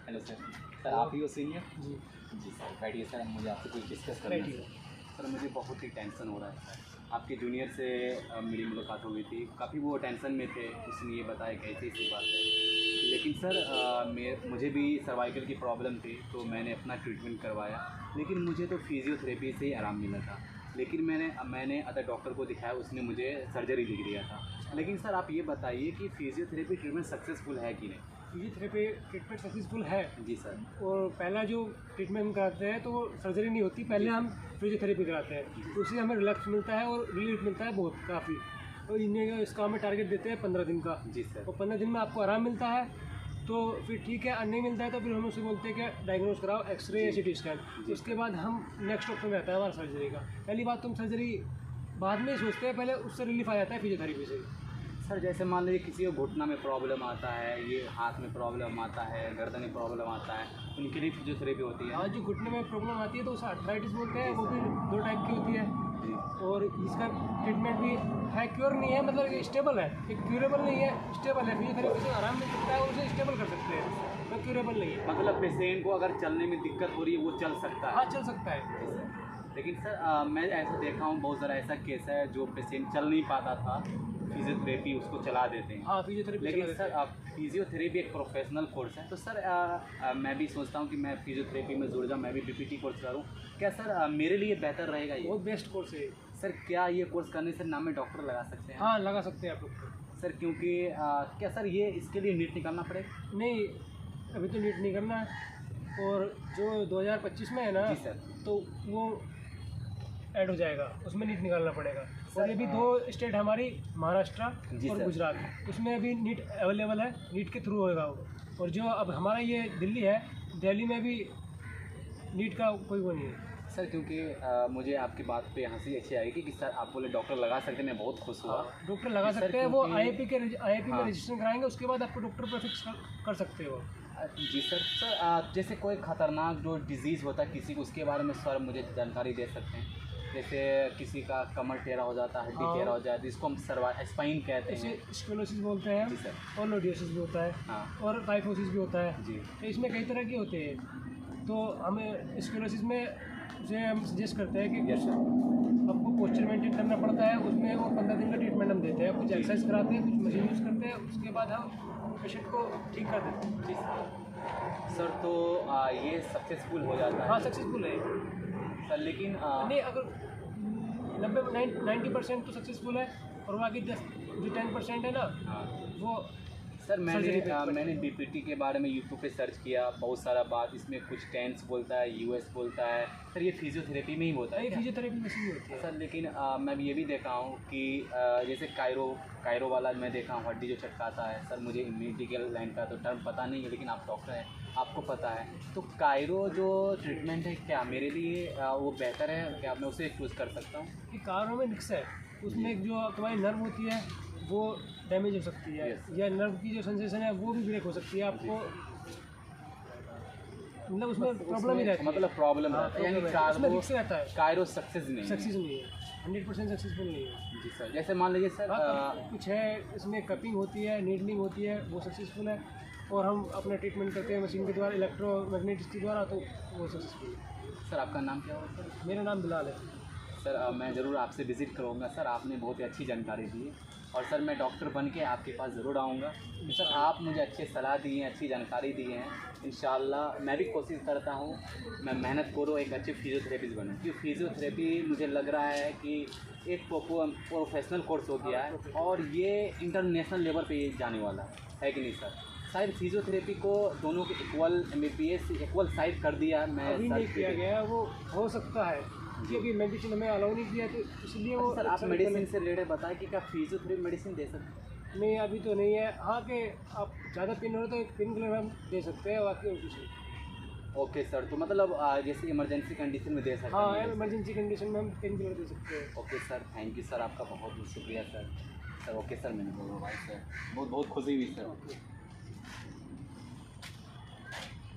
Hello sir. Sir आप ही हो senior? जी जी sir, बैठिए सर, मुझे आपसे कुछ डिस्कस करना है। सर मुझे बहुत ही टेंशन हो रहा है सर। आपके जूनियर से मेरी मुलाकात हो गई थी, काफ़ी वो टेंशन में थे, उसने ये बताया कि ऐसी ऐसी बात है। लेकिन सर मुझे भी सर्वाइकल की प्रॉब्लम थी, तो मैंने अपना ट्रीटमेंट करवाया, लेकिन मुझे तो फिज़ियोथेरेपी से ही आराम मिला था। लेकिन मैंने अदर डॉक्टर को दिखाया, उसने मुझे सर्जरी लिख दिया था। लेकिन सर आप ये बताइए कि फिज़ियोथेरेपी ट्रीटमेंट सक्सेसफुल है कि नहीं? फिजियोथेरेपी ट्रीटमेंट सक्सेसफुल है। जी सर। और पहला जो ट्रीटमेंट हम कराते हैं तो वो सर्जरी नहीं होती, पहले हम फिजियोथेरेपी कराते हैं, तो उससे हमें रिलैक्स मिलता है और रिलीफ मिलता है बहुत काफ़ी। और इन्हें इसका हमें टारगेट देते हैं 15 दिन का। जी सर। और 15 दिन में आपको आराम मिलता है तो फिर ठीक है, और नहीं मिलता है तो फिर हम उससे बोलते हैं कि डायग्नोज कराओ, एक्सरे या सिटी स्कैन। उसके बाद हम नेक्स्ट ऑप्शन रहता है हमारा सर्जरी का। पहली बात तो हम सर्जरी बाद में ही सोचते हैं, पहले उससे रिलीफ आ जाता है फिजियोथेरेपी से। सर जैसे मान लीजिए किसी को घुटना में प्रॉब्लम आता है, ये हाथ में प्रॉब्लम आता है, गर्दन में प्रॉब्लम आता है, उनके लिए फिजियोथेरेपी होती है। आज जो घुटने में प्रॉब्लम आती है तो उसे आर्थराइटिस बोलते हैं, वो भी 2 टाइप की होती है। जी। और इसका ट्रीटमेंट भी है, क्योर नहीं है, मतलब ये स्टेबल है, एक क्यूरेबल नहीं है, स्टेबल है। फिजियोथेरेपी से आराम मिल सकता है और उसे स्टेबल कर सकते हैं, तो क्यूरेबल नहीं है। मतलब पेशेंट को अगर चलने में दिक्कत हो रही है, वो चल सकता है? हाँ, चल सकता है। जी सर। लेकिन सर मैं ऐसा देखा हूँ, बहुत सारा ऐसा केस है जो पेशेंट चल नहीं पाता था, फिजियोथेरेपी उसको चला देते हैं। हाँ, फिजियोथेरेपी। लेकिन सर फिजियोथेरेपी एक प्रोफेशनल कोर्स है, तो सर मैं भी सोचता हूँ कि मैं फिजियोथेरेपी में जुड़ जाऊँ, मैं भी बीपीटी कोर्स करूँ। क्या सर मेरे लिए बेहतर रहेगा ये? बहुत बेस्ट कोर्स है। सर क्या ये कोर्स करने से नाम में डॉक्टर लगा सकते हैं? हाँ, लगा सकते हैं आप लोग। सर क्योंकि क्या सर ये इसके लिए नीट निकालना पड़ेगा? नहीं, अभी तो नीट नहीं करना है, और जो 2025 में है ना, जी सर। तो वो ऐड हो जाएगा, उसमें नीट निकालना पड़ेगा। और ये भी 2 स्टेट हमारी, महाराष्ट्र जी और सर। गुजरात, उसमें अभी नीट अवेलेबल है, नीट के थ्रू होएगा वो। और जो अब हमारा ये दिल्ली है, दिल्ली में भी नीट का कोई वो नहीं है। सर क्योंकि मुझे आपकी बात पे हंसी अच्छी आएगी कि सर आप बोले डॉक्टर लगा सकते हैं, मैं बहुत खुश हुआ। डॉक्टर लगा सर, सकते हैं, वो क्योंकि- आईआईपी में हाँ। रजिस्ट्रेशन कराएंगे, उसके बाद आपको डॉक्टर पर फिक्स कर सकते हो। जी सर। सर जैसे कोई ख़तरनाक जो डिजीज़ होता है किसी को, उसके बारे में सर मुझे जानकारी दे सकते हैं? जैसे किसी का कमर टेढ़ा हो जाता है, हड्डी हाँ। टेढ़ा हो जाता है, इसको हम स्पाइन कहते इसे हैं। स्क्लेरोसिस बोलते हैं, जी सर। और नोडियोसिस भी होता है, हाँ और टाइफोसिस भी होता है। जी। तो इसमें कई तरह के होते हैं, तो हमें स्क्लेरोसिस में से हम सजेस्ट करते हैं कि यस सर। आपको पोस्चर मेंटेन करना पड़ता है, उसमें वो 15 दिन का ट्रीटमेंट हम देते हैं, कुछ जी। एक्सरसाइज कराते हैं, कुछ मशीन यूज़ करते हैं, उसके बाद हम पेशेंट को ठीक कर देते हैं। जी सर। सर तो ये सक्सेसफुल हो जाता है? हाँ, सक्सेसफुल है। सर लेकिन नहीं, अगर 90% तो सक्सेसफुल है, और बाकी 10% है ना, हाँ। वो सर सर्जरी पे मैंने बीपीटी के बारे में यूट्यूब पे सर्च किया, बहुत सारा बात, इसमें कुछ टेंस बोलता है, यूएस बोलता है। सर ये फिजियोथेरेपी में ही होता है क्या? फिजियोथेरेपी में ही होती है। सर लेकिन मैं ये भी देखा हूँ कि जैसे कायरो वाला मैं देखा हूँ, हड्डी जो चटकाता है। सर मुझे मेडिकल लाइन का तो टर्म पता नहीं है, लेकिन आप डॉक्टर हैं, आपको पता है। तो कायरो जो ट्रीटमेंट है, क्या मेरे लिए वो बेहतर है? क्या मैं उसे चूज़ कर सकता हूँ? कि कारों में निक्स है, उसमें एक जो तुम्हारी नर्व होती है वो डैमेज हो सकती है, Yes. या नर्व की जो सेंसेशन है वो भी ब्रेक हो सकती है आपको, मतलब उसमें प्रॉब्लम ही रहती है। मतलब प्रॉब्लम हाँ, रहता है, यानी problem है। उसमें रिस्क रहता है, कायरो सक्सेस नहीं है। सक्सेस नहीं है, 100% सक्सेसफुल नहीं है। जी सर। जैसे मान लीजिए सर कुछ है इसमें, कपिंग होती है, नीडलिंग होती है, वो सक्सेसफुल है, और हम अपना ट्रीटमेंट करते हैं मशीन के द्वारा, इलेक्ट्रोमैग्नेटिक्स के द्वारा, तो वो सक्सेसफुल है। सर आपका नाम क्या होगा सर? मेरा नाम बिलाल है। सर मैं ज़रूर आपसे विज़िट करूँगा सर, आपने बहुत ही अच्छी जानकारी दी, और सर मैं डॉक्टर बन के आपके पास ज़रूर आऊँगा। सर आप मुझे अच्छी सलाह दी हैं, अच्छी जानकारी दी हैं। इंशाल्लाह मैं भी कोशिश करता हूँ, मैं मेहनत करूँ, एक अच्छे फिजियोथेरेपिस्ट बनूँ, क्योंकि फिजियोथेरेपी मुझे लग रहा है कि एक प्रोफेशनल कोर्स हो गया है, और ये इंटरनेशनल लेवल पे जाने वाला है कि नहीं सर? शायद फिजियोथेरेपी को दोनों के इक्वल MBBS इक्वल साइड कर दिया है। मैं अभी नहीं किया गया, वो हो सकता है, क्योंकि मेडिसिन हमें अलाउ नहीं किया, तो इसलिए वो। सर आप मेडिसिन से रिलेटेड बताएं कि क्या फिजियोथेरेपी मेडिसिन दे सकते हैं? नहीं, अभी तो नहीं है। हाँ, कि आप ज़्यादा पेन हो रहा है तो पेन किलर हम दे सकते हैं, बाकी और कुछ नहीं। ओके सर, तो मतलब जैसे इमरजेंसी कंडीशन में दे सकते हाँ, हैं? इमरजेंसी कंडीशन में हम पेन किलर दे सकते हैं। Okay sir, thank you sir, आपका बहुत बहुत शुक्रिया सर। सर ओके सर, मैंने बोला भाई सर, बहुत बहुत खुशी हुई सर।